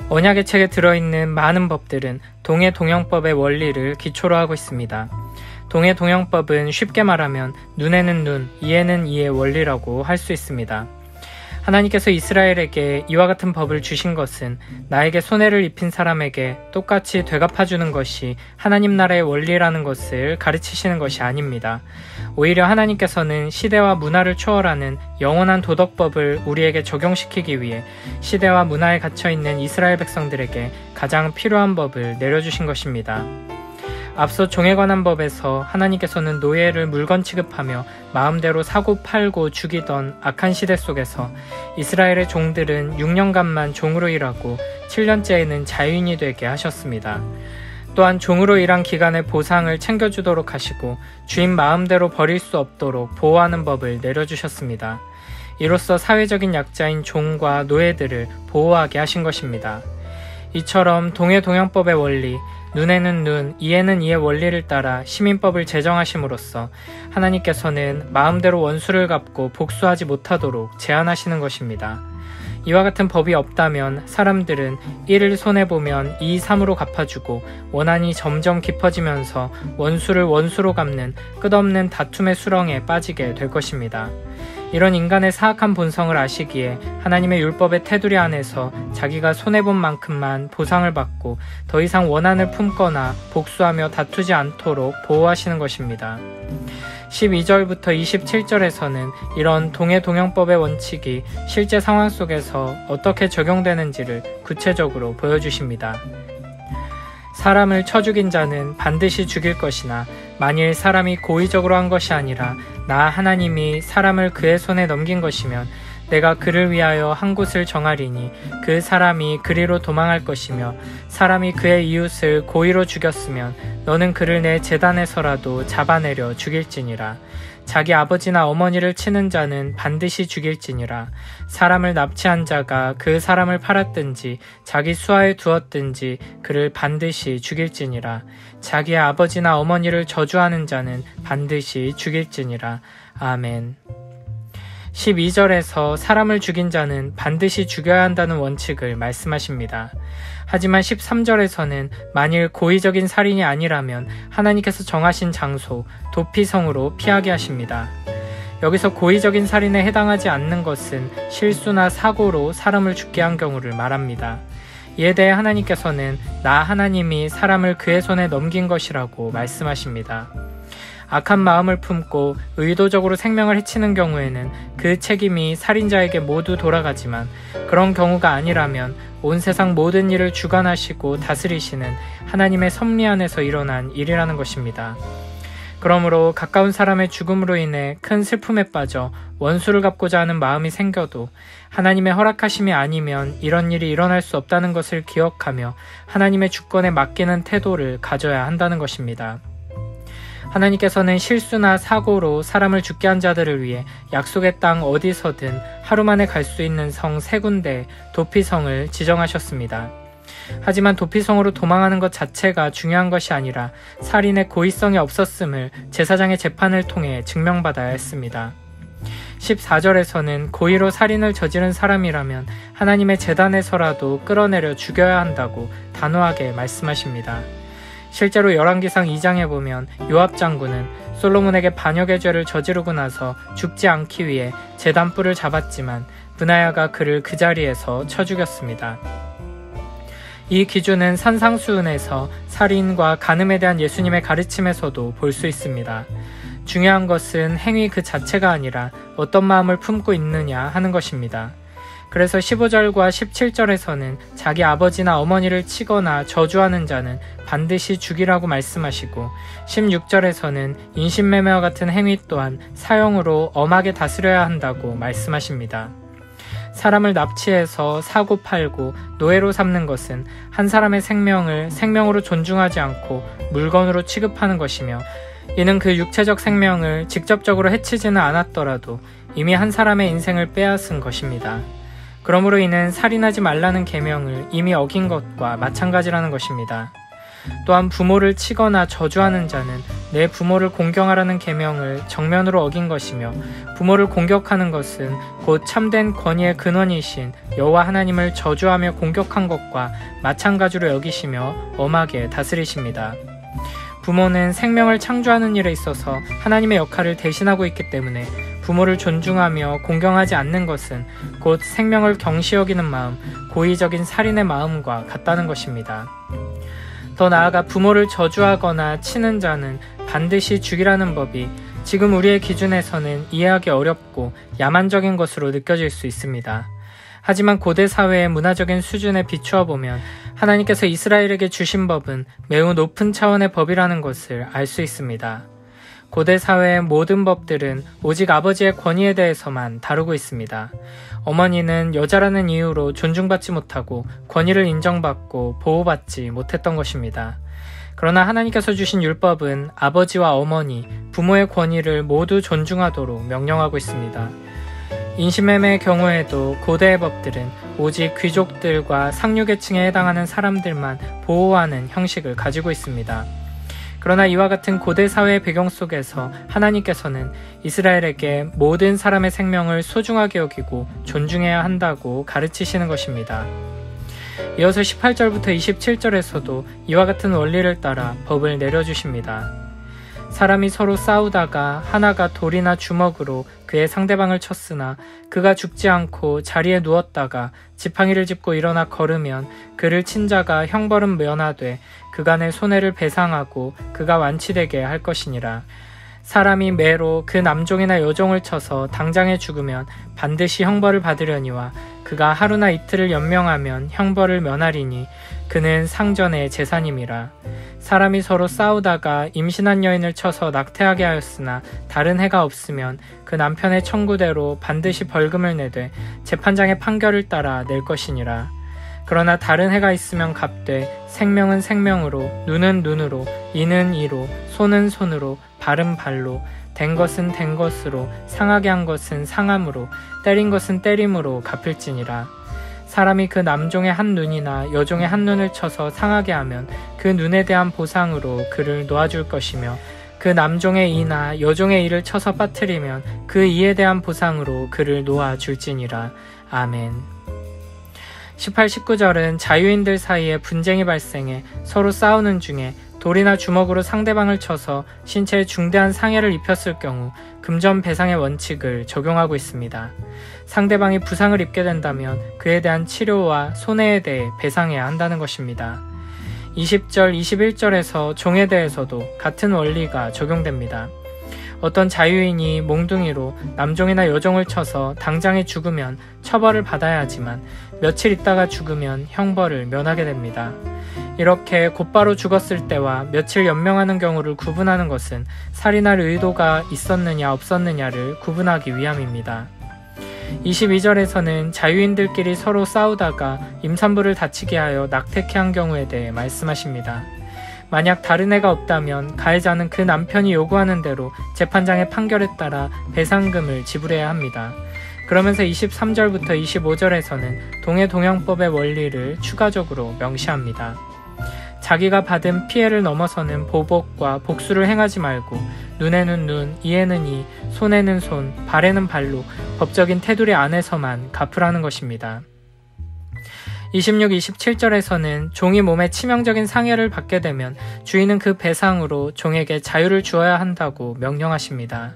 언약의 책에 들어있는 많은 법들은 동해동영법의 원리를 기초로 하고 있습니다. 동해동영법은 쉽게 말하면 눈에는 눈, 이에는 이의 원리라고 할 수 있습니다. 하나님께서 이스라엘에게 이와 같은 법을 주신 것은 나에게 손해를 입힌 사람에게 똑같이 되갚아주는 것이 하나님 나라의 원리라는 것을 가르치시는 것이 아닙니다. 오히려 하나님께서는 시대와 문화를 초월하는 영원한 도덕법을 우리에게 적용시키기 위해 시대와 문화에 갇혀있는 이스라엘 백성들에게 가장 필요한 법을 내려주신 것입니다. 앞서 종에 관한 법에서 하나님께서는 노예를 물건 취급하며 마음대로 사고 팔고 죽이던 악한 시대 속에서 이스라엘의 종들은 6년간만 종으로 일하고 7년째에는 자유인이 되게 하셨습니다. 또한 종으로 일한 기간의 보상을 챙겨주도록 하시고 주인 마음대로 버릴 수 없도록 보호하는 법을 내려주셨습니다. 이로써 사회적인 약자인 종과 노예들을 보호하게 하신 것입니다. 이처럼 동해동영법의 원리, 눈에는 눈, 이에는 이의 원리를 따라 시민법을 제정하심으로써 하나님께서는 마음대로 원수를 갚고 복수하지 못하도록 제한하시는 것입니다. 이와 같은 법이 없다면 사람들은 1을 손해보면 2, 3으로 갚아주고 원한이 점점 깊어지면서 원수를 원수로 갚는 끝없는 다툼의 수렁에 빠지게 될 것입니다. 이런 인간의 사악한 본성을 아시기에 하나님의 율법의 테두리 안에서 자기가 손해본 만큼만 보상을 받고 더 이상 원한을 품거나 복수하며 다투지 않도록 보호하시는 것입니다. 12절부터 27절에서는 이런 동해동영법의 원칙이 실제 상황 속에서 어떻게 적용되는지를 구체적으로 보여주십니다. 사람을 쳐 죽인 자는 반드시 죽일 것이나 만일 사람이 고의적으로 한 것이 아니라 나 하나님이 사람을 그의 손에 넘긴 것이면 내가 그를 위하여 한 곳을 정하리니 그 사람이 그리로 도망할 것이며 사람이 그의 이웃을 고의로 죽였으면 너는 그를 내 제단에서라도 잡아내려 죽일지니라. 자기 아버지나 어머니를 치는 자는 반드시 죽일지니라. 사람을 납치한 자가 그 사람을 팔았든지 자기 수하에 두었든지 그를 반드시 죽일지니라. 자기의 아버지나 어머니를 저주하는 자는 반드시 죽일지니라. 아멘. 12절에서 사람을 죽인 자는 반드시 죽여야 한다는 원칙을 말씀하십니다. 하지만 13절에서는 만일 고의적인 살인이 아니라면 하나님께서 정하신 장소, 도피성으로 피하게 하십니다. 여기서 고의적인 살인에 해당하지 않는 것은 실수나 사고로 사람을 죽게 한 경우를 말합니다. 이에 대해 하나님께서는 나 하나님이 사람을 그의 손에 넘긴 것이라고 말씀하십니다. 악한 마음을 품고 의도적으로 생명을 해치는 경우에는 그 책임이 살인자에게 모두 돌아가지만 그런 경우가 아니라면 온 세상 모든 일을 주관하시고 다스리시는 하나님의 섭리 안에서 일어난 일이라는 것입니다. 그러므로 가까운 사람의 죽음으로 인해 큰 슬픔에 빠져 원수를 갚고자 하는 마음이 생겨도 하나님의 허락하심이 아니면 이런 일이 일어날 수 없다는 것을 기억하며 하나님의 주권에 맡기는 태도를 가져야 한다는 것입니다. 하나님께서는 실수나 사고로 사람을 죽게 한 자들을 위해 약속의 땅 어디서든 하루 만에 갈 수 있는 성 3군데 도피성을 지정하셨습니다. 하지만 도피성으로 도망하는 것 자체가 중요한 것이 아니라 살인의 고의성이 없었음을 제사장의 재판을 통해 증명받아야 했습니다. 14절에서는 고의로 살인을 저지른 사람이라면 하나님의 제단에서라도 끌어내려 죽여야 한다고 단호하게 말씀하십니다. 실제로 열왕기상 2장에 보면 요압 장군은 솔로몬에게 반역의 죄를 저지르고 나서 죽지 않기 위해 제단뿔을 잡았지만 브나야가 그를 그 자리에서 쳐 죽였습니다. 이 기준은 산상수훈에서 살인과 간음에 대한 예수님의 가르침에서도 볼 수 있습니다. 중요한 것은 행위 그 자체가 아니라 어떤 마음을 품고 있느냐 하는 것입니다. 그래서 15절과 17절에서는 자기 아버지나 어머니를 치거나 저주하는 자는 반드시 죽이라고 말씀하시고 16절에서는 인신매매와 같은 행위 또한 사형으로 엄하게 다스려야 한다고 말씀하십니다. 사람을 납치해서 사고 팔고 노예로 삼는 것은 한 사람의 생명을 생명으로 존중하지 않고 물건으로 취급하는 것이며 이는 그 육체적 생명을 직접적으로 해치지는 않았더라도 이미 한 사람의 인생을 빼앗은 것입니다. 그러므로 이는 살인하지 말라는 계명을 이미 어긴 것과 마찬가지라는 것입니다. 또한 부모를 치거나 저주하는 자는 내 부모를 공경하라는 계명을 정면으로 어긴 것이며 부모를 공격하는 것은 곧 참된 권위의 근원이신 여호와 하나님을 저주하며 공격한 것과 마찬가지로 여기시며 엄하게 다스리십니다. 부모는 생명을 창조하는 일에 있어서 하나님의 역할을 대신하고 있기 때문에 부모를 존중하며 공경하지 않는 것은 곧 생명을 경시 여기는 마음, 고의적인 살인의 마음과 같다는 것입니다. 더 나아가 부모를 저주하거나 치는 자는 반드시 죽이라는 법이 지금 우리의 기준에서는 이해하기 어렵고 야만적인 것으로 느껴질 수 있습니다. 하지만 고대 사회의 문화적인 수준에 비추어 보면 하나님께서 이스라엘에게 주신 법은 매우 높은 차원의 법이라는 것을 알 수 있습니다. 고대 사회의 모든 법들은 오직 아버지의 권위에 대해서만 다루고 있습니다. 어머니는 여자라는 이유로 존중받지 못하고 권위를 인정받고 보호받지 못했던 것입니다. 그러나 하나님께서 주신 율법은 아버지와 어머니, 부모의 권위를 모두 존중하도록 명령하고 있습니다. 인신매매의 경우에도 고대의 법들은 오직 귀족들과 상류계층에 해당하는 사람들만 보호하는 형식을 가지고 있습니다. 그러나 이와 같은 고대 사회의 배경 속에서 하나님께서는 이스라엘에게 모든 사람의 생명을 소중하게 여기고 존중해야 한다고 가르치시는 것입니다. 이어서 18절부터 27절에서도 이와 같은 원리를 따라 법을 내려주십니다. 사람이 서로 싸우다가 하나가 돌이나 주먹으로 그의 상대방을 쳤으나 그가 죽지 않고 자리에 누웠다가 지팡이를 짚고 일어나 걸으면 그를 친 자가 형벌은 면하되 그간의 손해를 배상하고 그가 완치되게 할 것이니라. 사람이 매로 그 남종이나 여종을 쳐서 당장에 죽으면 반드시 형벌을 받으려니와 그가 하루나 이틀을 연명하면 형벌을 면하리니 그는 상전의 재산임이라. 사람이 서로 싸우다가 임신한 여인을 쳐서 낙태하게 하였으나 다른 해가 없으면 그 남편의 청구대로 반드시 벌금을 내되 재판장의 판결을 따라 낼 것이니라. 그러나 다른 해가 있으면 갚되 생명은 생명으로, 눈은 눈으로, 이는 이로, 손은 손으로, 발은 발로, 된 것은 된 것으로, 상하게 한 것은 상함으로, 때린 것은 때림으로 갚을지니라. 사람이 그 남종의 한 눈이나 여종의 한 눈을 쳐서 상하게 하면 그 눈에 대한 보상으로 그를 놓아줄 것이며 그 남종의 이나 여종의 이를 쳐서 빠뜨리면 그 이에 대한 보상으로 그를 놓아줄지니라. 아멘. 18, 19절은 자유인들 사이에 분쟁이 발생해 서로 싸우는 중에 돌이나 주먹으로 상대방을 쳐서 신체에 중대한 상해를 입혔을 경우 금전 배상의 원칙을 적용하고 있습니다. 상대방이 부상을 입게 된다면 그에 대한 치료와 손해에 대해 배상해야 한다는 것입니다. 20절, 21절에서 종에 대해서도 같은 원리가 적용됩니다. 어떤 자유인이 몽둥이로 남종이나 여종을 쳐서 당장에 죽으면 처벌을 받아야 하지만 며칠 있다가 죽으면 형벌을 면하게 됩니다. 이렇게 곧바로 죽었을 때와 며칠 연명하는 경우를 구분하는 것은 살인할 의도가 있었느냐 없었느냐를 구분하기 위함입니다. 22절에서는 자유인들끼리 서로 싸우다가 임산부를 다치게 하여 낙태케 한 경우에 대해 말씀하십니다. 만약 다른 애가 없다면 가해자는 그 남편이 요구하는 대로 재판장의 판결에 따라 배상금을 지불해야 합니다. 그러면서 23절부터 25절에서는 동해동양법의 원리를 추가적으로 명시합니다. 자기가 받은 피해를 넘어서는 보복과 복수를 행하지 말고 눈에는 눈, 이에는 이, 손에는 손, 발에는 발로 법적인 테두리 안에서만 갚으라는 것입니다. 26, 27절에서는 종이 몸에 치명적인 상해를 받게 되면 주인은 그 배상으로 종에게 자유를 주어야 한다고 명령하십니다.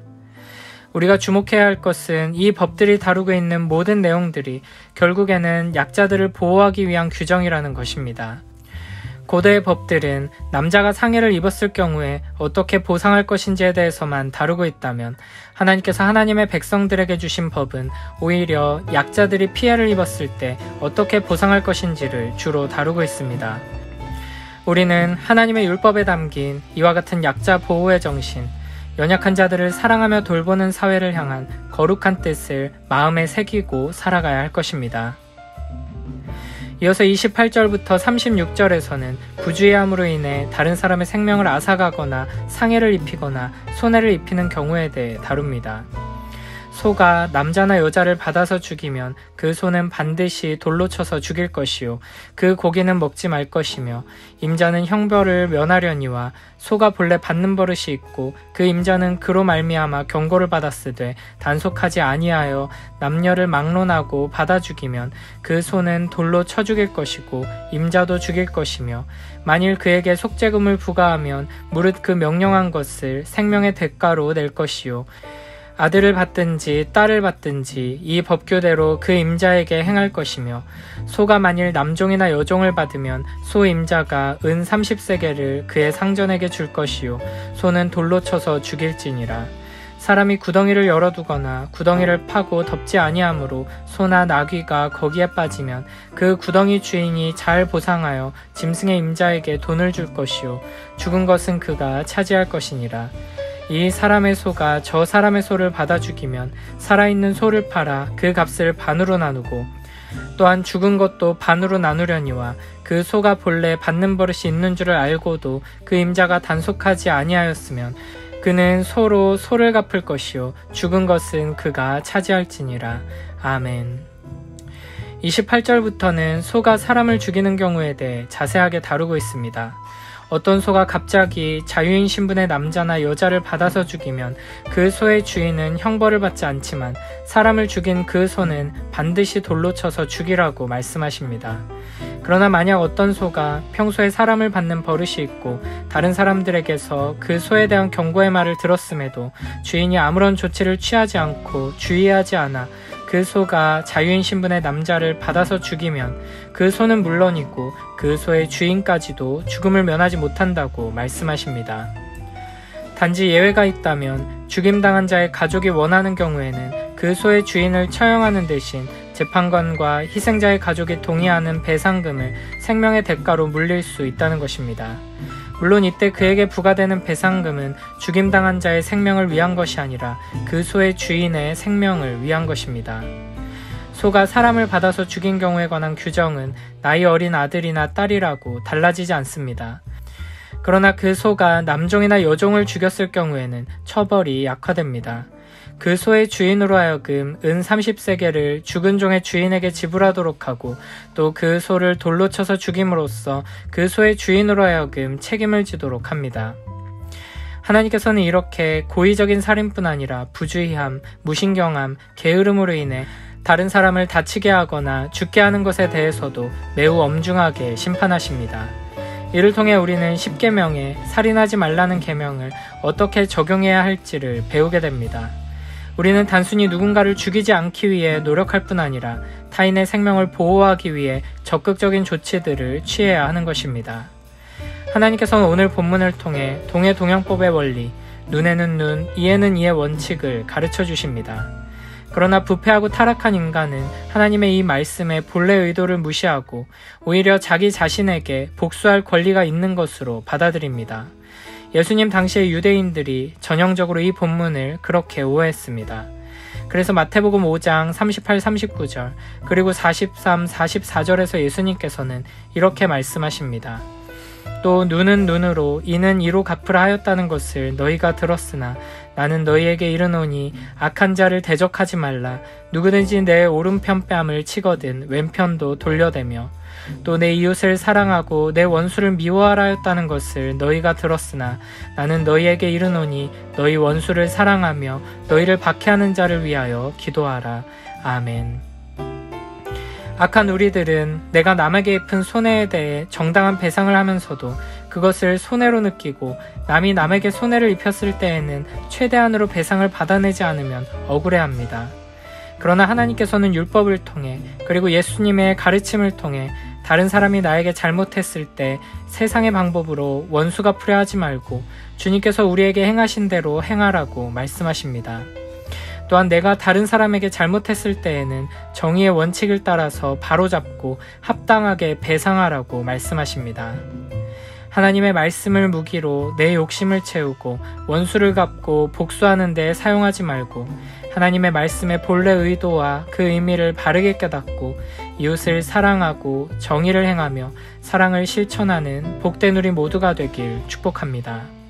우리가 주목해야 할 것은 이 법들이 다루고 있는 모든 내용들이 결국에는 약자들을 보호하기 위한 규정이라는 것입니다. 고대의 법들은 남자가 상해를 입었을 경우에 어떻게 보상할 것인지에 대해서만 다루고 있다면 하나님께서 하나님의 백성들에게 주신 법은 오히려 약자들이 피해를 입었을 때 어떻게 보상할 것인지를 주로 다루고 있습니다. 우리는 하나님의 율법에 담긴 이와 같은 약자 보호의 정신, 연약한 자들을 사랑하며 돌보는 사회를 향한 거룩한 뜻을 마음에 새기고 살아가야 할 것입니다. 이어서 28절부터 36절에서는 부주의함으로 인해 다른 사람의 생명을 앗아가거나 상해를 입히거나 손해를 입히는 경우에 대해 다룹니다. 소가 남자나 여자를 받아서 죽이면 그 소는 반드시 돌로 쳐서 죽일 것이요 그 고기는 먹지 말 것이며 임자는 형벌을 면하려니와 소가 본래 받는 버릇이 있고 그 임자는 그로 말미암아 경고를 받았으되 단속하지 아니하여 남녀를 막론하고 받아 죽이면 그 소는 돌로 쳐 죽일 것이고 임자도 죽일 것이며 만일 그에게 속죄금을 부과하면 무릇 그 명령한 것을 생명의 대가로 낼 것이요 아들을 받든지 딸을 받든지 이 법규대로 그 임자에게 행할 것이며 소가 만일 남종이나 여종을 받으면 소 임자가 은 30세겔을 그의 상전에게 줄 것이요 소는 돌로 쳐서 죽일지니라. 사람이 구덩이를 열어두거나 구덩이를 파고 덮지 아니하므로 소나 나귀가 거기에 빠지면 그 구덩이 주인이 잘 보상하여 짐승의 임자에게 돈을 줄 것이요 죽은 것은 그가 차지할 것이니라. 이 사람의 소가 저 사람의 소를 받아 죽이면 살아있는 소를 팔아 그 값을 반으로 나누고 또한 죽은 것도 반으로 나누려니와 그 소가 본래 받는 버릇이 있는 줄을 알고도 그 임자가 단속하지 아니하였으면 그는 소로 소를 갚을 것이요 죽은 것은 그가 차지할지니라. 아멘. 28절부터는 소가 사람을 죽이는 경우에 대해 자세하게 다루고 있습니다. 어떤 소가 갑자기 자유인 신분의 남자나 여자를 받아서 죽이면 그 소의 주인은 형벌을 받지 않지만 사람을 죽인 그 소는 반드시 돌로 쳐서 죽이라고 말씀하십니다. 그러나 만약 어떤 소가 평소에 사람을 받는 버릇이 있고 다른 사람들에게서 그 소에 대한 경고의 말을 들었음에도 주인이 아무런 조치를 취하지 않고 주의하지 않아 그 소가 자유인 신분의 남자를 받아서 죽이면 그 소는 물론이고 그 소의 주인까지도 죽음을 면하지 못한다고 말씀하십니다. 단지 예외가 있다면 죽임당한 자의 가족이 원하는 경우에는 그 소의 주인을 처형하는 대신 재판관과 희생자의 가족이 동의하는 배상금을 생명의 대가로 물릴 수 있다는 것입니다. 물론 이때 그에게 부과되는 배상금은 죽임당한 자의 생명을 위한 것이 아니라 그 소의 주인의 생명을 위한 것입니다. 소가 사람을 받아서 죽인 경우에 관한 규정은 나이 어린 아들이나 딸이라고 달라지지 않습니다. 그러나 그 소가 남종이나 여종을 죽였을 경우에는 처벌이 약화됩니다. 그 소의 주인으로 하여금 은 30세겔을 죽은 종의 주인에게 지불하도록 하고 또 그 소를 돌로 쳐서 죽임으로써 그 소의 주인으로 하여금 책임을 지도록 합니다. 하나님께서는 이렇게 고의적인 살인뿐 아니라 부주의함, 무신경함, 게으름으로 인해 다른 사람을 다치게 하거나 죽게 하는 것에 대해서도 매우 엄중하게 심판하십니다. 이를 통해 우리는 10계명에 살인하지 말라는 계명을 어떻게 적용해야 할지를 배우게 됩니다. 우리는 단순히 누군가를 죽이지 않기 위해 노력할 뿐 아니라 타인의 생명을 보호하기 위해 적극적인 조치들을 취해야 하는 것입니다. 하나님께서는 오늘 본문을 통해 동해동양법의 원리, 눈에는 눈, 이에는 이의 원칙을 가르쳐 주십니다. 그러나 부패하고 타락한 인간은 하나님의 이 말씀의 본래 의도를 무시하고 오히려 자기 자신에게 복수할 권리가 있는 것으로 받아들입니다. 예수님 당시의 유대인들이 전형적으로 이 본문을 그렇게 오해했습니다. 그래서 마태복음 5장 38, 39절 그리고 43, 44절에서 예수님께서는 이렇게 말씀하십니다. 또 눈은 눈으로 이는 이로 갚으라 하였다는 것을 너희가 들었으나 나는 너희에게 이르노니 악한 자를 대적하지 말라. 누구든지 내 오른편 뺨을 치거든 왼편도 돌려대며 또 내 이웃을 사랑하고 내 원수를 미워하라 하였다는 것을 너희가 들었으나 나는 너희에게 이르노니 너희 원수를 사랑하며 너희를 박해하는 자를 위하여 기도하라. 아멘. 악한 우리들은 내가 남에게 입은 손해에 대해 정당한 배상을 하면서도 그것을 손해로 느끼고 남이 남에게 손해를 입혔을 때에는 최대한으로 배상을 받아내지 않으면 억울해합니다. 그러나 하나님께서는 율법을 통해 그리고 예수님의 가르침을 통해 다른 사람이 나에게 잘못했을 때 세상의 방법으로 원수 갚으려 하지 말고 주님께서 우리에게 행하신 대로 행하라고 말씀하십니다. 또한 내가 다른 사람에게 잘못했을 때에는 정의의 원칙을 따라서 바로잡고 합당하게 배상하라고 말씀하십니다. 하나님의 말씀을 무기로 내 욕심을 채우고 원수를 갚고 복수하는 데 사용하지 말고 하나님의 말씀의 본래 의도와 그 의미를 바르게 깨닫고 이웃을 사랑하고 정의를 행하며 사랑을 실천하는 복된 우리 모두가 되길 축복합니다.